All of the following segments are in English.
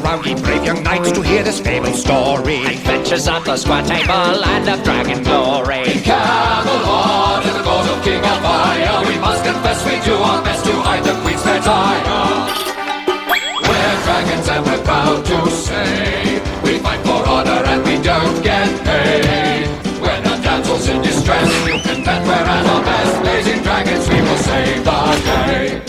crowd, ye brave young knights, to hear this fabled story. Adventures of the square table and of dragon glory. In Camelot, in the court of King Alfire, we must confess we do our best to hide the Queen's fair desire. We're dragons and we're proud to say we fight for honor and we don't get paid. We're not damsels in distress, you can bet we're at our best. Blazing dragons, we will save the day.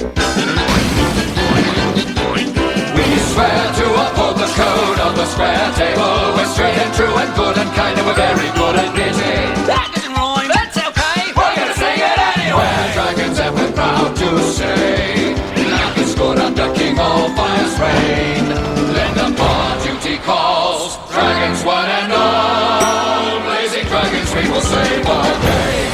We swear to uphold the code of the square table. We're straight and true and good and kind, and we're very good at knitting. That didn't rhyme. That's okay. We're gonna sing it anyway. We're dragons and we're proud to say life is good under King Allfire's reign. Lend upon duty calls, dragons one and all. Blazing dragons, we will save the day.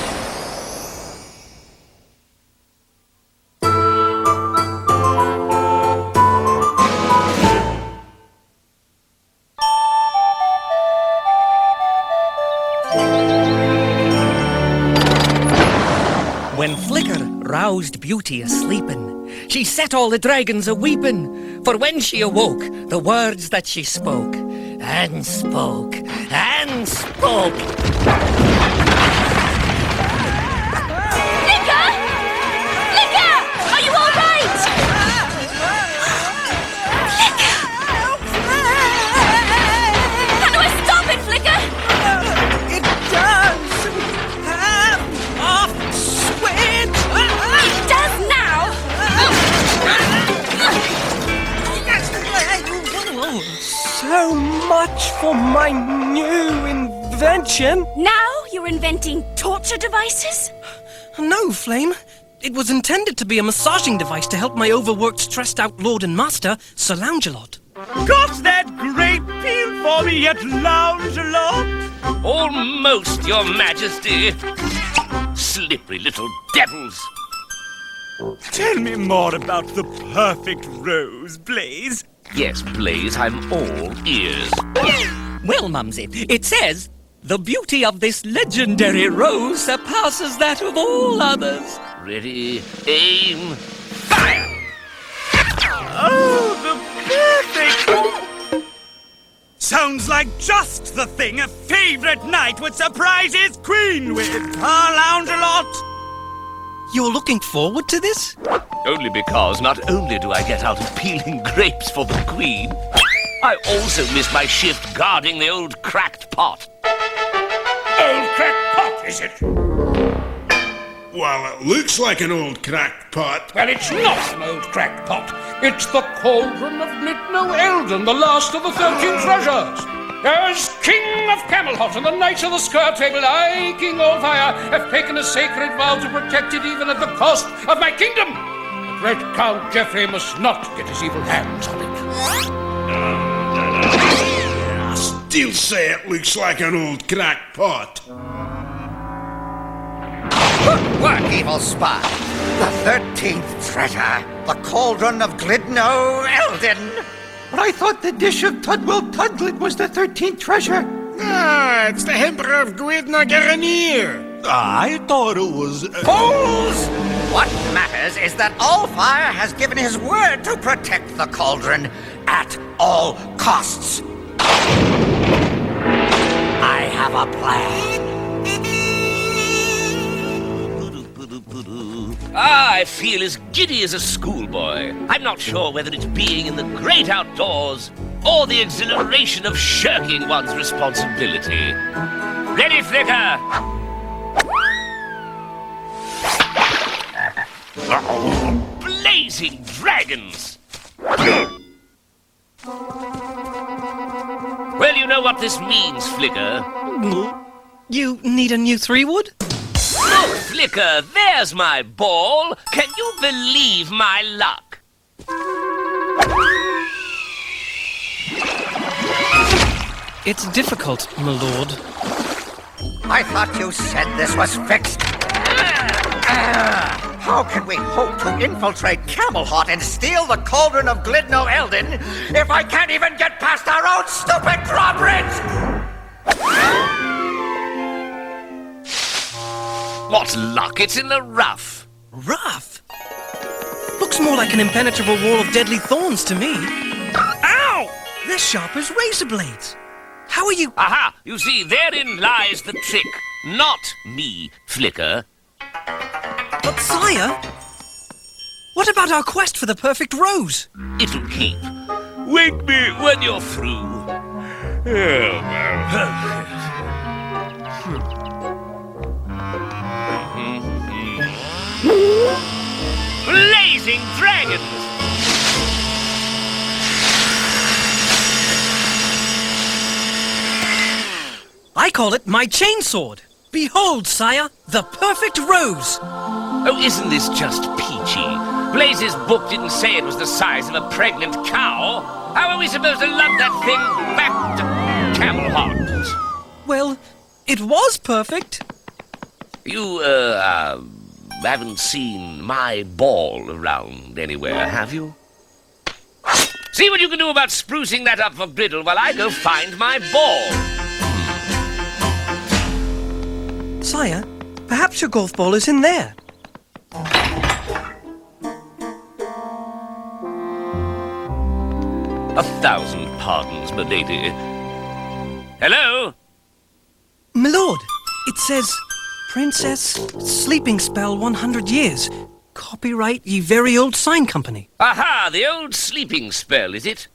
When Flicker roused Beauty a-sleepin', she set all the dragons a-weepin'. For when she awoke, the words that she spoke, and spoke, and spoke. Flicker! Flicker! Are you all right? Flicker! How do I stop it, Flicker? It does have off switch. It does now! So much for my new invention. Now you're inventing torture devices? No, Flame. It was intended to be a massaging device to help my overworked, stressed-out lord and master, Sir Loungelot. Got that great peel for me yet, Loungelot? Almost, your majesty. Slippery little devils. Tell me more about the perfect rose, Blaze. Yes, Blaze, I'm all ears. Well, Mumsy, it says, the beauty of this legendary rose surpasses that of all others. Ready, aim, fire! Oh, the perfect... Sounds like just the thing a favorite knight would surprise his queen with, huh, Loungelot? You're looking forward to this? Only because not only do I get out of peeling grapes for the Queen, I also miss my shift guarding the old cracked pot. Old cracked pot, is it? Well, it looks like an old cracked pot. Well, it's not an old cracked pot. It's the cauldron of Glitno Eldon, the last of the 13 treasures. As King of Camelot and the Knights of the Square Table, I, King Allfire, have taken a sacred vow to protect it even at the cost of my kingdom. The great Count Geoffrey must not get his evil hands on it. I still say it looks like an old cracked pot. Good work, evil spy. The 13th treasure, the cauldron of Glidno Eldon. But I thought the dish of Tudwell Tudglet was the 13th treasure. Ah, it's the Emperor of Gwydna Garanir. I thought it was... Fools! What matters is that Allfire has given his word to protect the cauldron at all costs. I have a plan. I feel as giddy as a schoolboy. I'm not sure whether it's being in the great outdoors or the exhilaration of shirking one's responsibility. Ready, Flicker? Blazing dragons! Well, you know what this means, Flicker. You need a new 3-wood? Look, Flicker, there's my ball. Can you believe my luck? It's difficult, my lord. I thought you said this was fixed. How can we hope to infiltrate Camelot and steal the cauldron of Glidno Eldon if I can't even get past our own stupid drawbridge? What luck, it's in the rough. Rough? Looks more like an impenetrable wall of deadly thorns to me. Ow! They're sharp as razor blades. How are you... Aha! You see, therein lies the trick. Not me, Flicker. But, sire, what about our quest for the perfect rose? It'll keep. Wake me when you're through. Blazing dragons! I call it my chainsword. Behold, sire, the perfect rose. Oh, isn't this just peachy? Blaze's book didn't say it was the size of a pregnant cow. How are we supposed to lug that thing back to Camelot? Well, it was perfect. You, haven't seen my ball around anywhere, have you? See what you can do about sprucing that up for Brittle while I go find my ball. Sire, perhaps your golf ball is in there. 1,000 pardons, milady. Hello? My lord, it says, Princess, sleeping spell 100 years. Copyright ye very old sign company. Aha, the old sleeping spell, is it?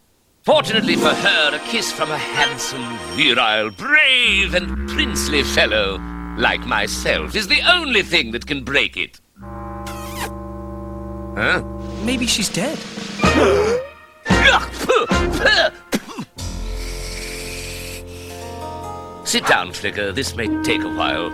Fortunately for her, a kiss from a handsome, virile, brave and princely fellow like myself is the only thing that can break it. Huh? Maybe she's dead. Sit down, Flicker. This may take a while.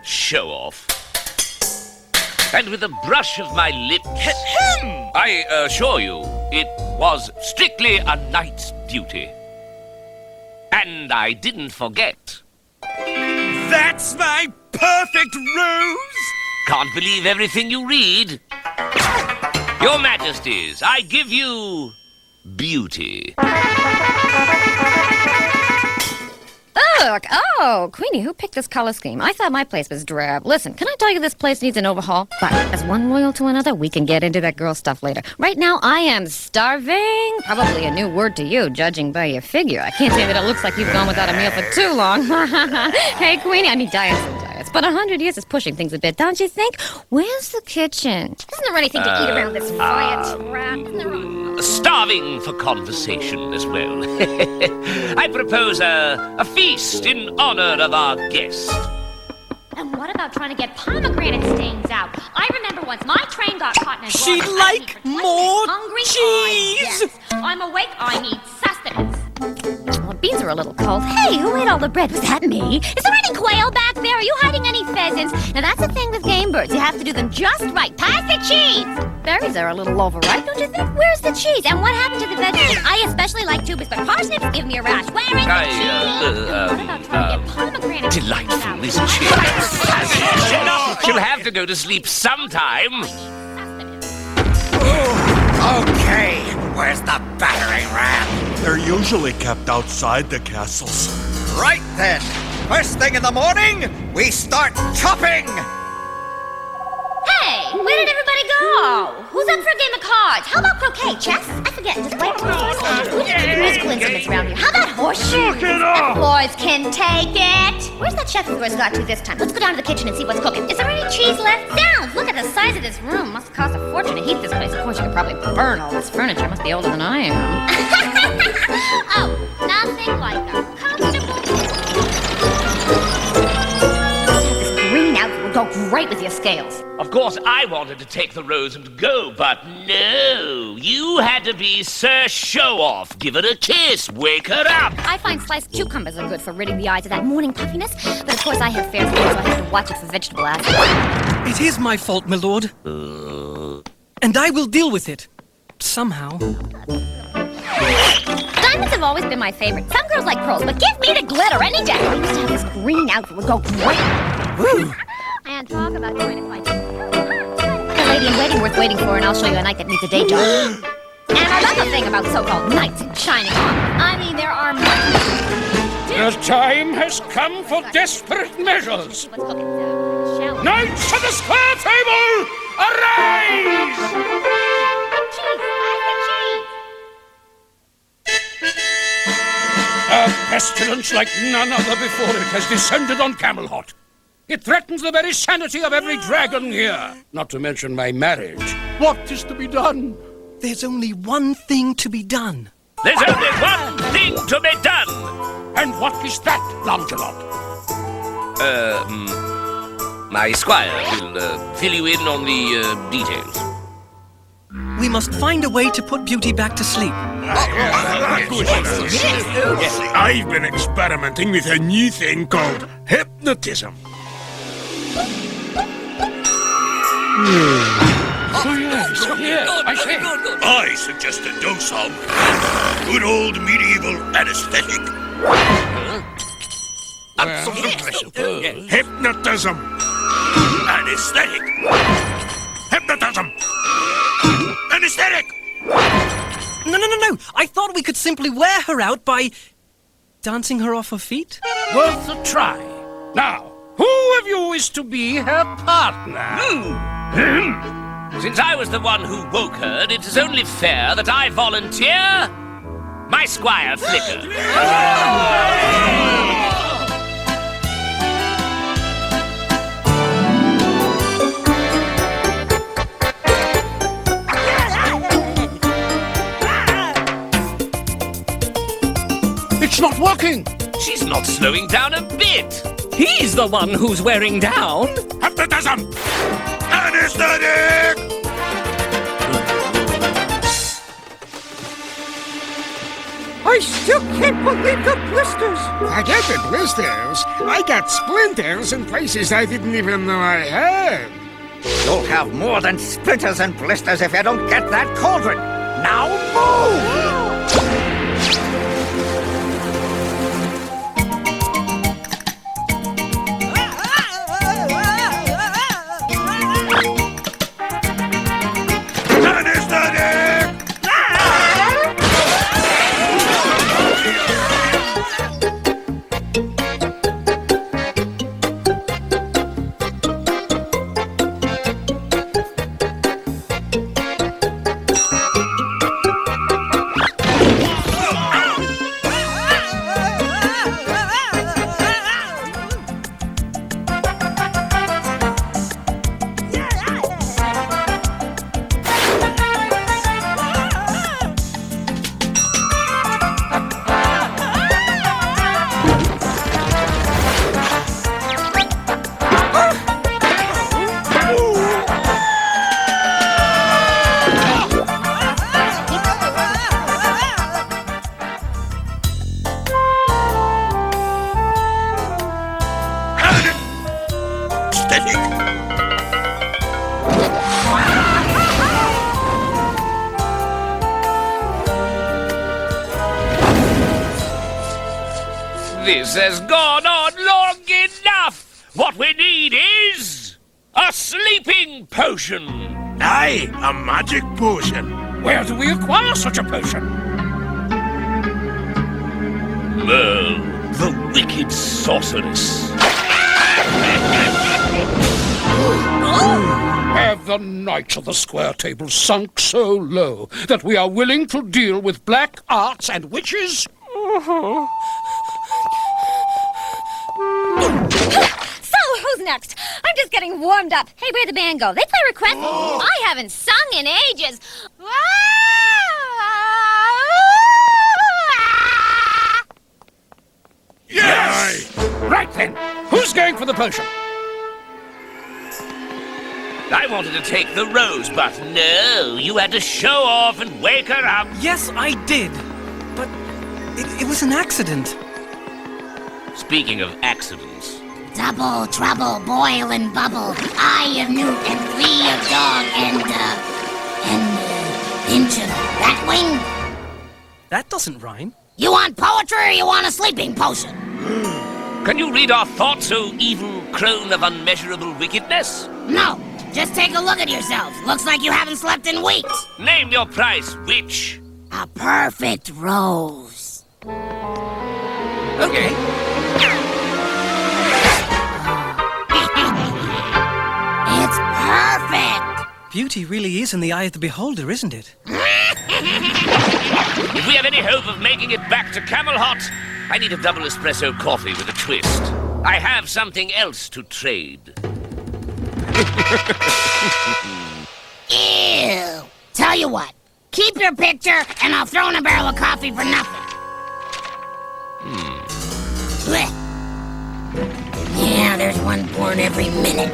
Show off. And with a brush of my lips, I assure you, it was strictly a night's duty. And I didn't forget. That's my perfect rose! Can't believe everything you read. Your Majesties, I give you beauty. Look, oh, Queenie, who picked this color scheme? I thought my place was drab. Listen, can I tell you this place needs an overhaul? But as one royal to another, we can get into that girl stuff later. Right now, I am starving. Probably a new word to you, judging by your figure. I can't say that it looks like you've gone without a meal for too long. Hey, Queenie, I mean diets and diets. But 100 years is pushing things a bit, don't you think? Where's the kitchen? Isn't there anything to eat around this fire trap? Isn't there Starving for conversation as well. I propose a feast in honor of our guest. And what about trying to get pomegranate stains out? I remember once my train got caught in a She'd drawer. like more Hungry cheese. Yes. I'm awake. I need sustenance. Well, beans are a little cold. Hey, who ate all the bread? Was that me? Is there any quail back there? Are you hiding any pheasants? Now that's the thing with game birds. You have to do them just right. Pass the cheese. Berries are a little overripe, don't you think? Where's the cheese? And what happened to the vegetables? I especially like tubers, but parsnips give me a rash. Where is the cheese? What about trying to get pomegranate stains Delightful, out? isn't she? She'll have to go to sleep sometime. Okay, where's the battering ram? They're usually kept outside the castles. Right then, first thing in the morning, we start chopping! Hey, where did everybody go? Who's up for a game of cards? How about croquet, chess? I forget, just wait for musical instruments around here. How about horseshoes? The floors can take it. Where's that chef of yours got to this time? Let's go down to the kitchen and see what's cooking. Is there any cheese left? Zounds, look at the size of this room. Must cost a fortune to heat this place. Of course, you could probably burn all this furniture. Must be older than I am. Oh, nothing like a comfortable... This green outfit would go great with your scales. Of course, I wanted to take the rose and go, but no. You had to be Sir Show-Off. Give her a kiss. Wake her up. I find sliced cucumbers are good for ridding the eyes of that morning puffiness, but of course I have fair skin, so I have to watch it for vegetable acid. It is my fault, my lord. And I will deal with it. Somehow. Diamonds have always been my favorite. Some girls like pearls, but give me the glitter any day. I used to have this green outfit would go great. Woo. And talk about doing it like a lady in waiting worth waiting for, and I'll show you a night that needs a day job. And another thing about so-called knights in shining armor. I mean, there are much to do. The time has come for desperate measures. Knights of the Square Table, arise! A pestilence like none other before it has descended on Camelot. It threatens the very sanity of every dragon here, not to mention my marriage. What is to be done? There's only one thing to be done. There's only one thing to be done. And what is that, Lancelot? My squire will fill you in on the details. We must find a way to put Beauty back to sleep. I've been experimenting with a new thing called hypnotism. Oh, yes, I see. I suggest a dose of good old medieval anesthetic. Hypnotism. Anesthetic. Hypnotism. Anesthetic. No. I thought we could simply wear her out by dancing her off her feet. Worth a try. Now, who of you is to be her partner? Since I was the one who woke her, it is only fair that I volunteer my squire Flicker. It's not working. She's not slowing down a bit. He's the one who's wearing down. Hypnotism. Anesthetic. I still can't believe the blisters. Forget the blisters. I got splinters in places I didn't even know I had. You'll have more than splinters and blisters if you don't get that cauldron. Now move! This has gone on long enough. What we need is a sleeping potion. Aye, a magic potion. Where do we acquire such a potion? Well, the wicked sorceress. Have the Knights of the Square Table sunk so low that we are willing to deal with black arts and witches? So, who's next? I'm just getting warmed up. Hey, where'd the band go? They play request. I haven't sung in ages. Yes! Right then, who's going for the potion? I wanted to take the rose, but no, you had to show off and wake her up. Yes, I did. But it was an accident. Speaking of accidents, Double trouble, boil and bubble. I of newt and we of dog and into that wing. That doesn't rhyme. You want poetry or you want a sleeping potion? can you read our thoughts, O evil crone of unmeasurable wickedness? No, just take a look at yourself. Looks like you haven't slept in weeks. Name your price, witch. A perfect rose. Okay. It's perfect! Beauty really is in the eye of the beholder, isn't it? If we have any hope of making it back to Camelot, I need a double espresso coffee with a twist. I have something else to trade. Ew! Tell you what, keep your picture and I'll throw in a barrel of coffee for nothing. Blech. Yeah, there's one born every minute.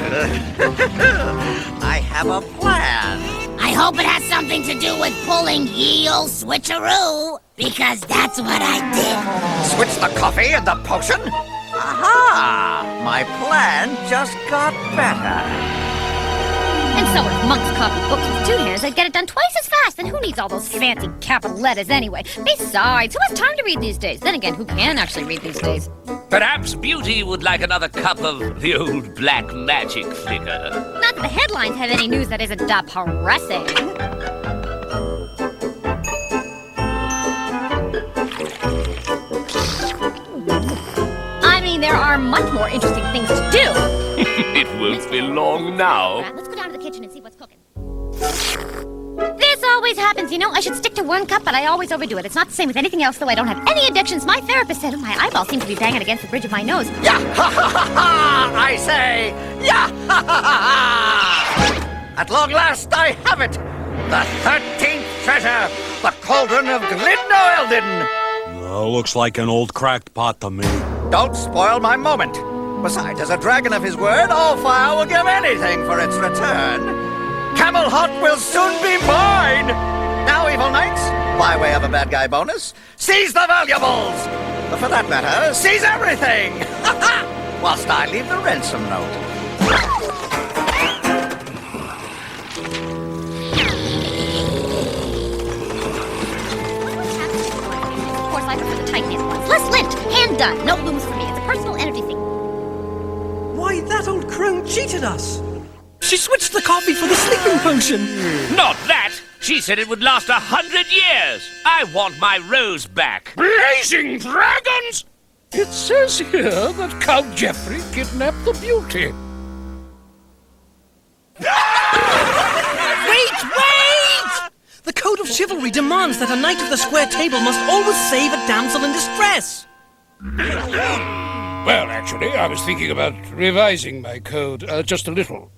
I have a plan. I hope it has something to do with pulling ye old switcheroo, because that's what I did. Switch the coffee and the potion? Aha! My plan just got better. And so if monks copied books with 2 hands, they'd get it done twice as fast. And who needs all those fancy capital letters anyway? Besides, who has time to read these days? Then again, who can actually read these days? Perhaps Beauty would like another cup of the old black magic flicker. Not that the headlines have any news that isn't depressing. I mean, there are much more interesting things to do. It won't be long now. Right, let's go down to the kitchen and see what's cooking. This always happens, you know. I should stick to 1 cup, but I always overdo it. It's not the same with anything else, though. I don't have any addictions. My therapist said my eyeballs seem to be banging against the bridge of my nose. Yeah! Ha ha ha ha! I say, yeah! Ha ha ha ha! At long last, I have it! The 13th treasure! The cauldron of Glidno Eldin! Looks like an old cracked pot to me. Don't spoil my moment. Besides, as a dragon of his word, all fire will give anything for its return. Camelot will soon be mine! Now, evil knights, by way of a bad guy bonus, seize the valuables! But for that matter, seize everything! Whilst I leave the ransom note. Of course, I prefer the tight-knit ones. Less lint, hand done. No looms for me. It's a personal energy thing. Why, that old crone cheated us. She switched the coffee for the sleeping potion. Not that! She said it would last 100 years. I want my rose back. Blazing dragons! It says here that Count Geoffrey kidnapped the beauty. Wait! The code of chivalry demands that a knight of the square table must always save a damsel in distress. Well, actually, I was thinking about revising my code just a little.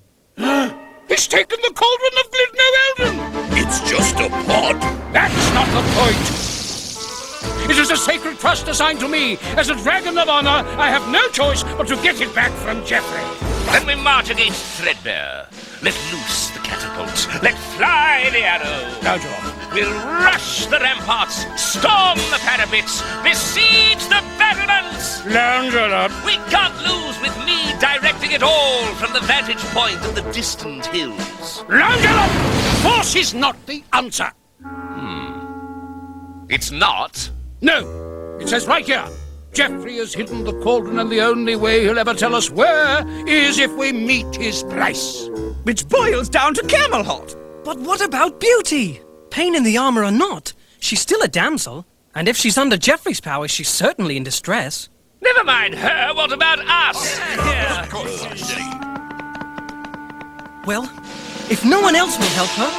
He's taken the cauldron of Glidno Eldin! It's just a pot. That's not the point. It is a sacred trust assigned to me. As a dragon of honor, I have no choice but to get it back from Geoffrey. Then we march against Threadbare. Let loose the catapults. Let fly the arrow. Now, John. We'll rush the ramparts, storm the parapets, besiege the battlements. Lancelot. We can't lose with me directing it all from the vantage point of the distant hills. Lancelot! Force is not the answer. It's not. No. It says right here. Geoffrey has hidden the cauldron, and the only way he'll ever tell us where is if we meet his price. Which boils down to Camelot. But what about Beauty? Pain in the armor or not, she's still a damsel. And if she's under Geoffrey's power, she's certainly in distress. Never mind her. What about us? Well, if no one else will help her...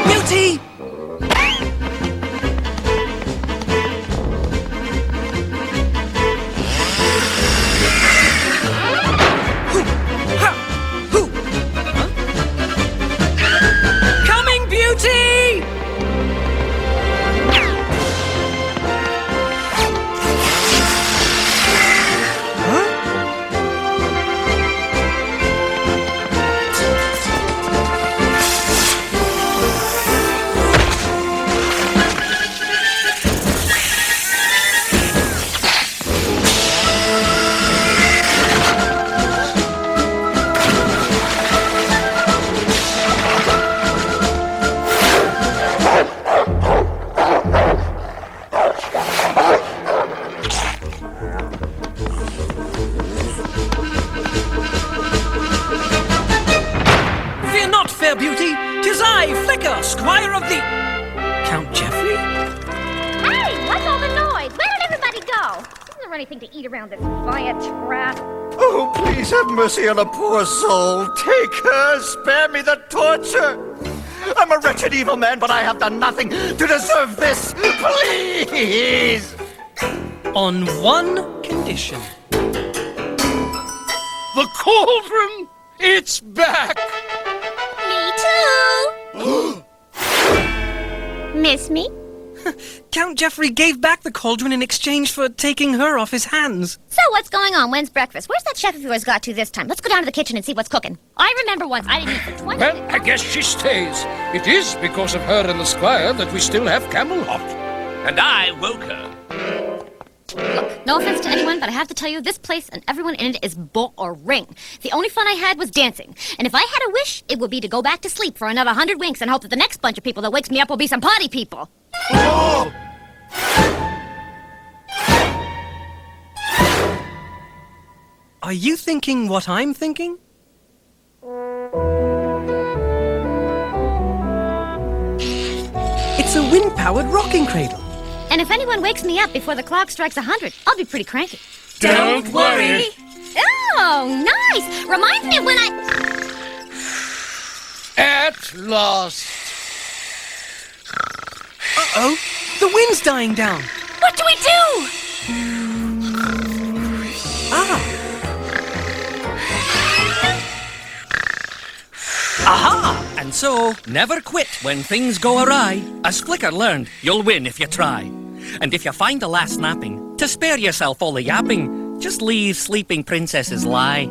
Beauty! Coming, Beauty! Fear not, fair Beauty, 'tis 'Twas I, Flicker, squire of the... Count Geoffrey? Hey, what's all the noise? Where did everybody go? Isn't there anything to eat around this fire trap? Oh, please have mercy on a poor soul. Take her. Spare me the torture. I'm a wretched evil man, but I have done nothing to deserve this. Please. On one condition. The cauldron! It's back! Me too! Miss me? Count Geoffrey gave back the cauldron in exchange for taking her off his hands. So what's going on? When's breakfast? Where's that chef of yours got to this time? Let's go down to the kitchen and see what's cooking. I remember once I didn't eat for 20 Well, minutes. I guess she stays. It is because of her and the squire that we still have Camel Hot. And I woke her. Look, no offense to anyone, but I have to tell you, this place and everyone in it is boring. The only fun I had was dancing. And if I had a wish, it would be to go back to sleep for another 100 winks and hope that the next bunch of people that wakes me up will be some party people. Oh! Are you thinking what I'm thinking? It's a wind-powered rocking cradle. And if anyone wakes me up before the clock strikes 100, I'll be pretty cranky. Don't worry. Oh, nice! Reminds me of when I... At last. Uh-oh, the wind's dying down. What do we do? Aha! And so, never quit when things go awry. As Flicker learned, you'll win if you try. And if you find the last napping, to spare yourself all the yapping, just leave sleeping princesses lie.